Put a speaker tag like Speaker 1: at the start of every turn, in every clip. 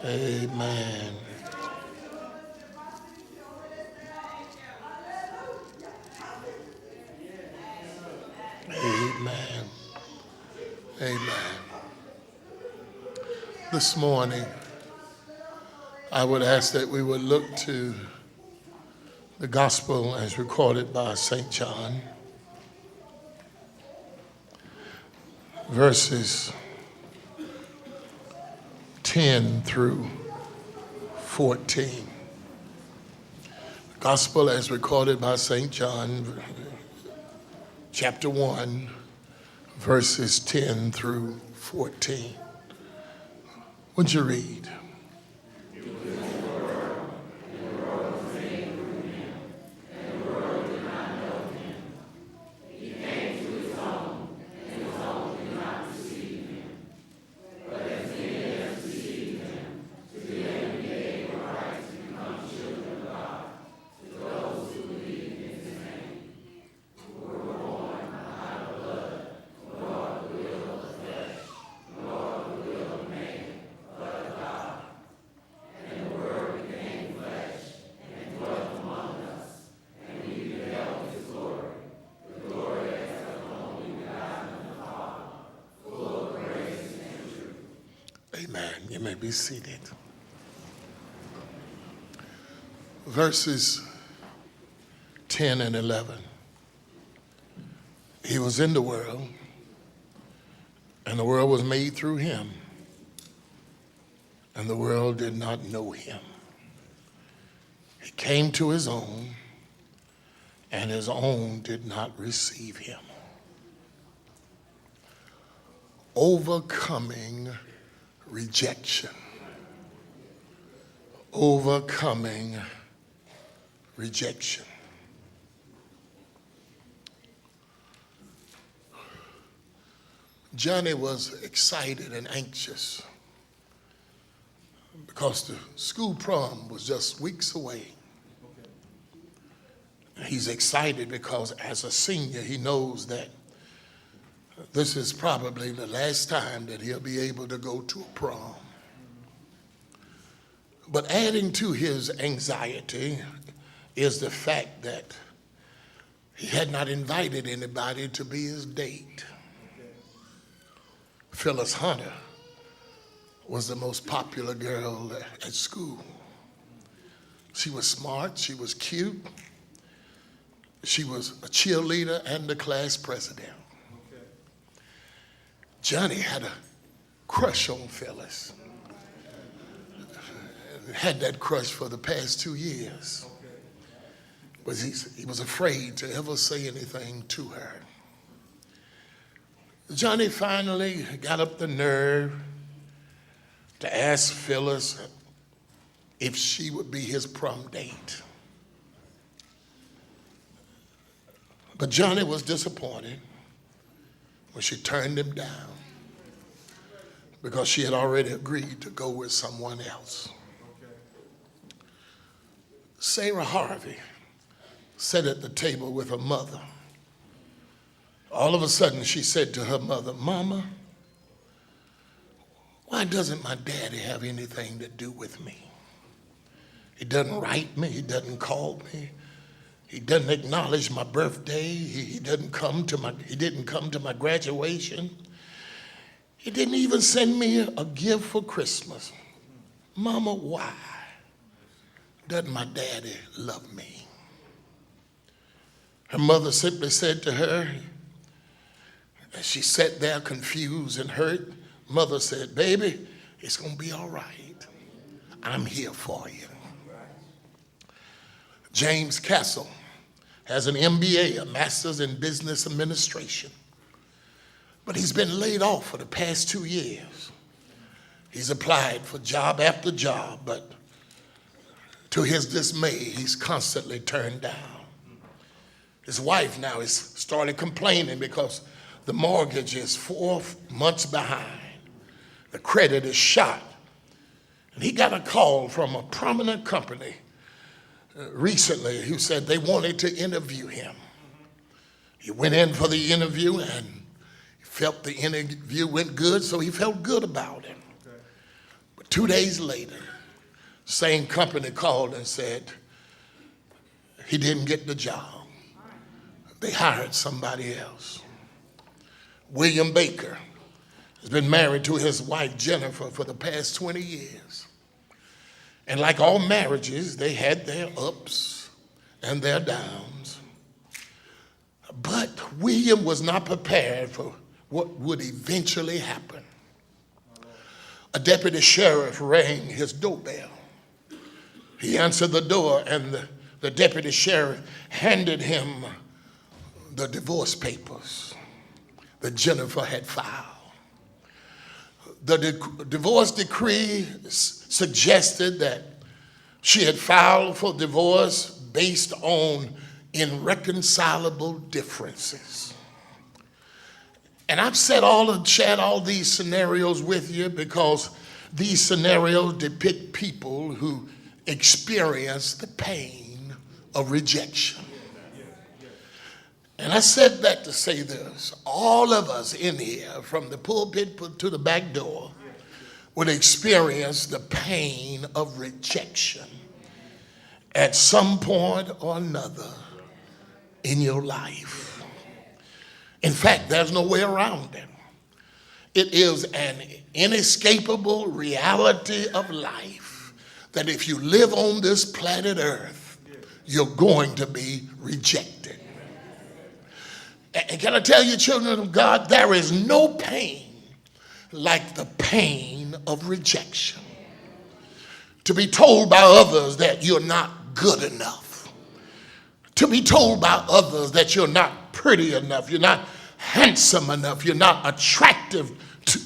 Speaker 1: Amen. Amen. Amen. This morning, I would ask that we would look to the gospel as recorded by St. John, verses 10 through 14. Gospel as recorded by St. John, chapter 1, verses 10 through 14. Would you read? Amen. You may be seated. Verses 10 and 11. He was in the world, and the world was made through him, and the world did not know him. He came to his own, and his own did not receive him. Overcoming rejection. Overcoming rejection. Johnny was excited and anxious because the school prom was just weeks away. He's excited because as a senior, he knows that this is probably the last time that he'll be able to go to a prom. But adding to his anxiety is the fact that he had not invited anybody to be his date. Phyllis Hunter was the most popular girl at school. She was smart, she was cute, she was a cheerleader and the class president. Johnny had a crush on Phyllis. Had that crush for the past 2 years. But he was afraid to ever say anything to her. Johnny finally got up the nerve to ask Phyllis if she would be his prom date. But Johnny was disappointed when she turned him down because she had already agreed to go with someone else. Sarah Harvey sat at the table with her mother. All of a sudden, she said to her mother, "Mama, why doesn't my daddy have anything to do with me? He doesn't write me, he doesn't call me, he doesn't acknowledge my birthday, he didn't come to my graduation. He didn't even send me a gift for Christmas. Mama, why doesn't my daddy love me?" Her mother simply said to her, as she sat there confused and hurt, mother said, "Baby, it's going to be all right. I'm here for you." James Castle has an MBA, a master's in business administration. But he's been laid off for the past 2 years. He's applied for job after job, but to his dismay, he's constantly turned down. His wife now is started complaining because the mortgage is 4 months behind. The credit is shot. And he got a call from a prominent company recently who said they wanted to interview him. He went in for the interview and felt the interview went good, so he felt good about it. But 2 days later, same company called and said he didn't get the job. They hired somebody else. William Baker has been married to his wife Jennifer for the past 20 years. And like all marriages, they had their ups and their downs. But William was not prepared for what would eventually happen. A deputy sheriff rang his doorbell. He answered the door, and the deputy sheriff handed him the divorce papers that Jennifer had filed. The divorce decree suggested that she had filed for divorce based on irreconcilable differences. And I've shared all these scenarios with you because these scenarios depict people who experience the pain of rejection. And I said that to say this: all of us in here, from the pulpit to the back door, would experience the pain of rejection at some point or another in your life. In fact, there's no way around it. It is an inescapable reality of life that if you live on this planet Earth, you're going to be rejected. And can I tell you, children of God, there is no pain like the pain of rejection. To be told by others that you're not good enough. To be told by others that you're not pretty enough, you're not handsome enough, you're not attractive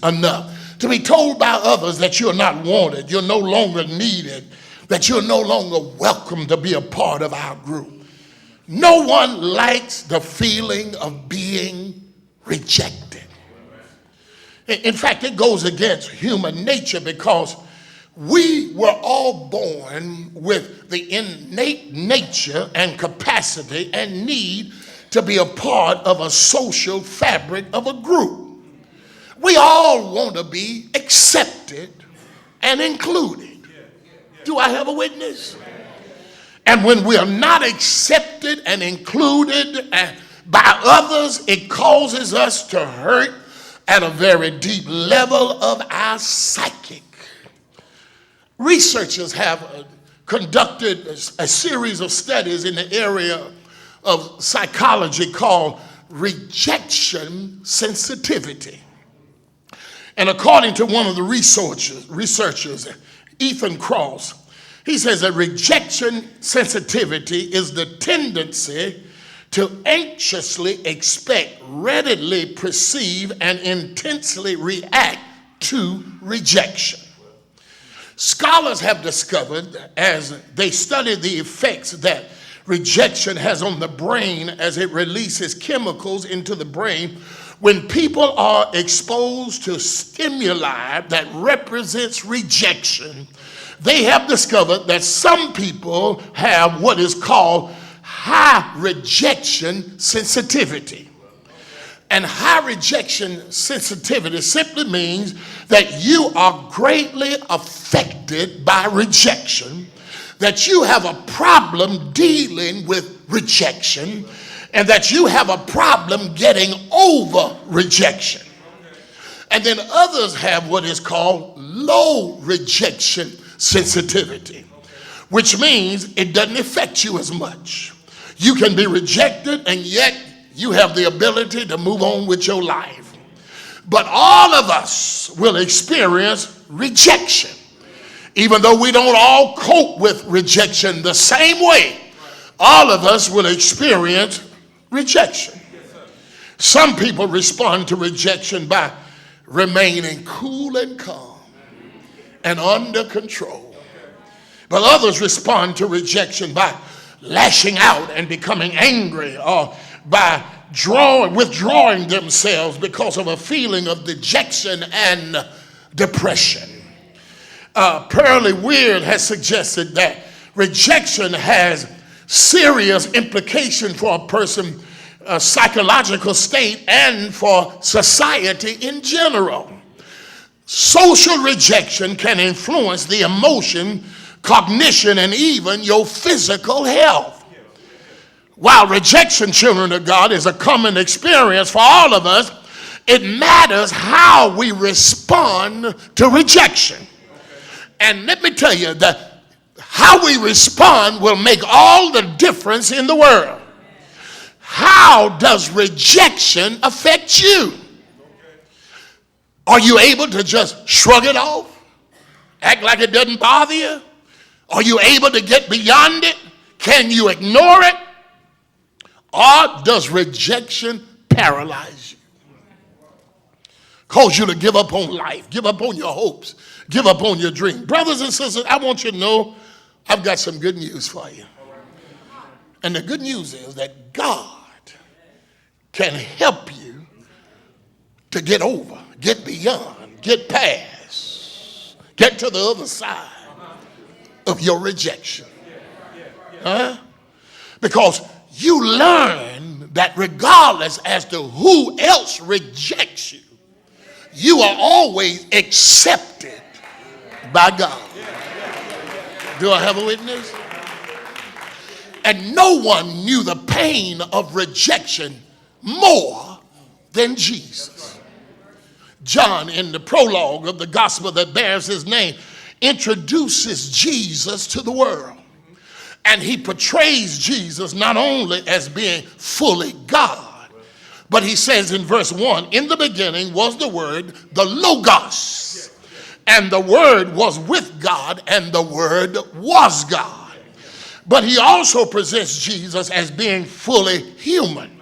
Speaker 1: enough. To be told by others that you're not wanted, you're no longer needed, that you're no longer welcome to be a part of our group. No one likes the feeling of being rejected. In fact, it goes against human nature because we were all born with the innate nature and capacity and need to be a part of a social fabric of a group. We all want to be accepted and included. Do I have a witness? And when we are not accepted and included by others, it causes us to hurt at a very deep level of our psychic. Researchers have conducted a series of studies in the area of psychology called rejection sensitivity. And according to one of the researchers, Ethan Cross, he says that rejection sensitivity is the tendency to anxiously expect, readily perceive, and intensely react to rejection. Scholars have discovered, as they study the effects that rejection has on the brain as it releases chemicals into the brain, when people are exposed to stimuli that represents rejection, they have discovered that some people have what is called high rejection sensitivity. And high rejection sensitivity simply means that you are greatly affected by rejection, that you have a problem dealing with rejection, and that you have a problem getting over rejection. And then others have what is called low rejection sensitivity, which means it doesn't affect you as much. You can be rejected and yet you have the ability to move on with your life. But all of us will experience rejection, even though we don't all cope with rejection the same way. All of us will experience rejection. Some people respond to rejection by remaining cool and calm and under control. But others respond to rejection by lashing out and becoming angry, or by withdrawing themselves because of a feeling of dejection and depression. Pearlie Weird has suggested that rejection has serious implication for a person's psychological state and for society in general. social rejection can influence the emotion, cognition, and even your physical health. While rejection, children of God, is a common experience for all of us, it matters how we respond to rejection. And let me tell you that how we respond will make all the difference in the world. How does rejection affect you? Are you able to just shrug it off? Act like it doesn't bother you? Are you able to get beyond it? Can you ignore it? Or does rejection paralyze you? Cause you to give up on life, give up on your hopes, give up on your dream. Brothers and sisters, I want you to know I've got some good news for you. And the good news is that God can help you to get over, get beyond, get past, get to the other side of your rejection. Huh? Because you learn that regardless as to who else rejects you, you are always accepted by God. Do I have a witness? And no one knew the pain of rejection more than Jesus. John, in the prologue of the gospel that bears his name, introduces Jesus to the world. And he portrays Jesus not only as being fully God, but he says in verse 1, in the beginning was the Word, the Logos, and the Word was with God, and the Word was God. But he also presents Jesus as being fully human.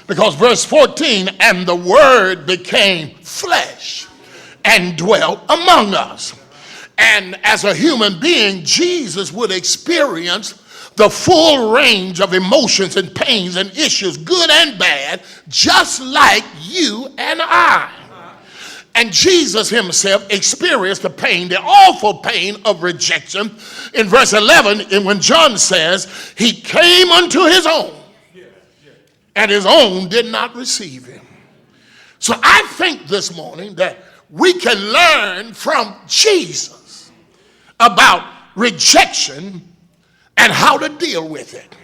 Speaker 1: Because verse 14, and the Word became flesh and dwelt among us. And as a human being, Jesus would experience the full range of emotions and pains and issues, good and bad, just like you and I. And Jesus himself experienced the pain, the awful pain of rejection. In verse 11, and when John says, he came unto his own, and his own did not receive him. So I think this morning that we can learn from Jesus about rejection and how to deal with it.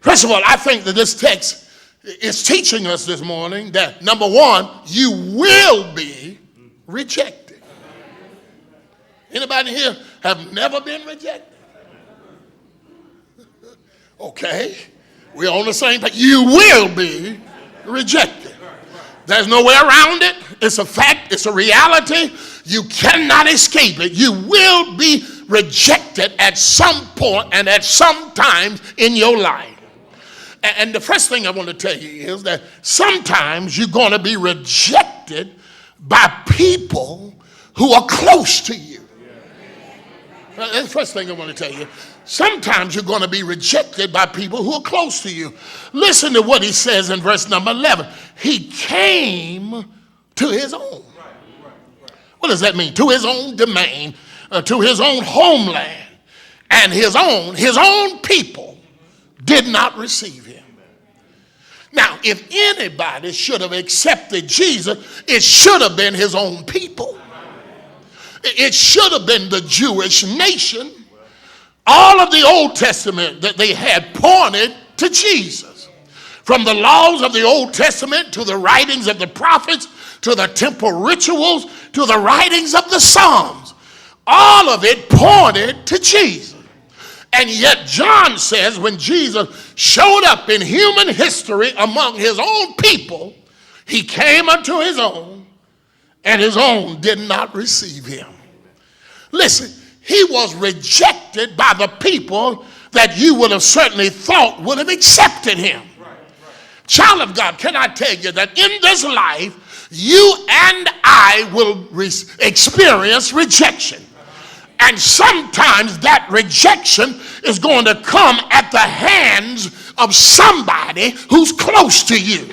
Speaker 1: First of all, I think that this text is teaching us this morning that, number one, you will be rejected. Anybody here have never been rejected? Okay, we're on the same page. You will be rejected. There's no way around it. It's a fact. It's a reality. You cannot escape it. You will be rejected at some point and at some times in your life. And the first thing I want to tell you is that sometimes you're going to be rejected by people who are close to you. That's the first thing I want to tell you. Sometimes you're going to be rejected by people who are close to you. Listen to what he says in verse number 11. He came to his own. What does that mean? To his own domain, to his own homeland. And his own people did not receive him. Now, if anybody should have accepted Jesus, it should have been his own people. It should have been the Jewish nation. All of the Old Testament that they had pointed to Jesus. From the laws of the Old Testament to the writings of the prophets, to the temple rituals, to the writings of the Psalms. All of it pointed to Jesus. And yet John says when Jesus showed up in human history among his own people, he came unto his own, and his own did not receive him. Listen, he was rejected by the people that you would have certainly thought would have accepted him. Child of God, can I tell you that in this life, you and I will experience rejection. And sometimes that rejection is going to come at the hands of somebody who's close to you.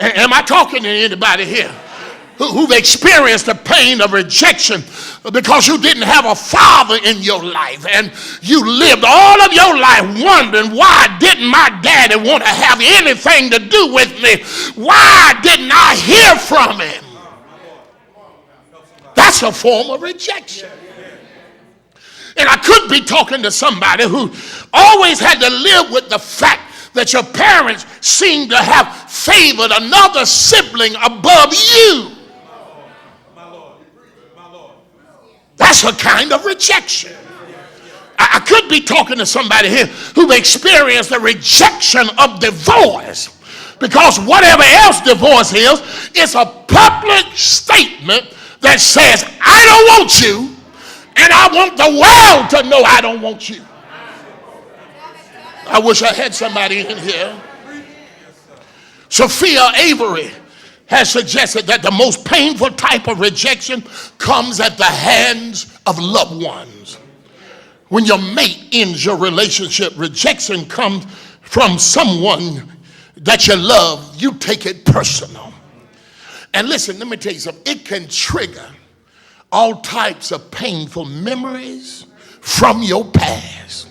Speaker 1: Am I talking to anybody here who've experienced the pain of rejection because you didn't have a father in your life and you lived all of your life wondering, why didn't my daddy want to have anything to do with me? Why didn't I hear from him? That's a form of rejection. And I could be talking to somebody who always had to live with the fact that your parents seem to have favored another sibling above you. That's a kind of rejection. I could be talking to somebody here who've experienced the rejection of divorce, because whatever else divorce is, it's a public statement that says, I don't want you, and I want the world to know I don't want you. I wish I had somebody in here. Sophia Avery has suggested that the most painful type of rejection comes at the hands of loved ones. When your mate ends your relationship, rejection comes from someone that you love. You take it personal. And listen, let me tell you something. It can trigger all types of painful memories from your past.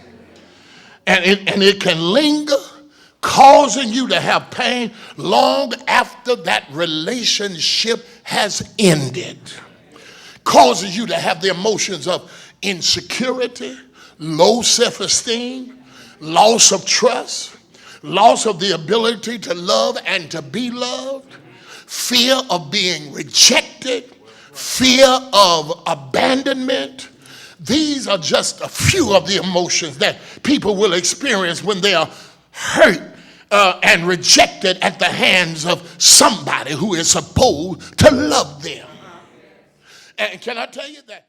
Speaker 1: And it can linger, causing you to have pain long after that relationship has ended. Causes you to have the emotions of insecurity, low self-esteem, loss of trust, loss of the ability to love and to be loved, fear of being rejected, fear of abandonment. These are just a few of the emotions that people will experience when they are hurt and rejected at the hands of somebody who is supposed to love them. And can I tell you that